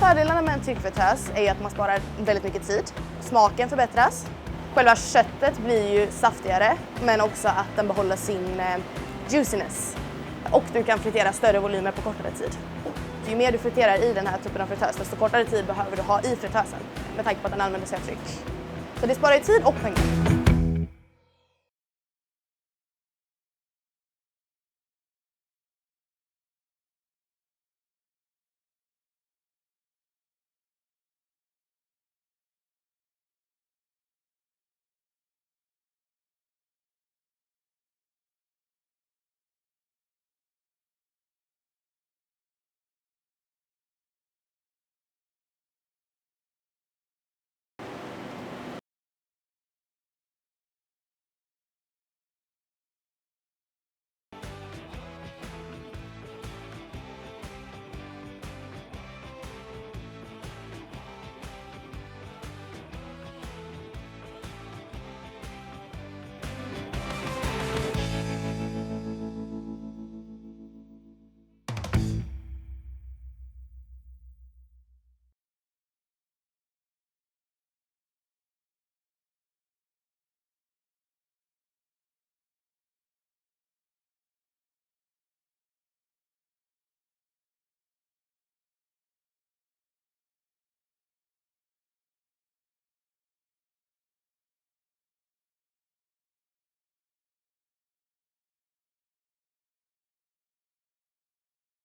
Fördelarna med en tryckfritös är att man sparar väldigt mycket tid. Smaken förbättras. Själva köttet blir ju saftigare, men också att den behåller sin juiciness. Och du kan fritera större volymer på kortare tid. Ju mer du friterar i den här typen av fritös, desto kortare tid behöver du ha i fritösen med tanke på att den använder sig av tryck. Så det sparar ju tid och pengar.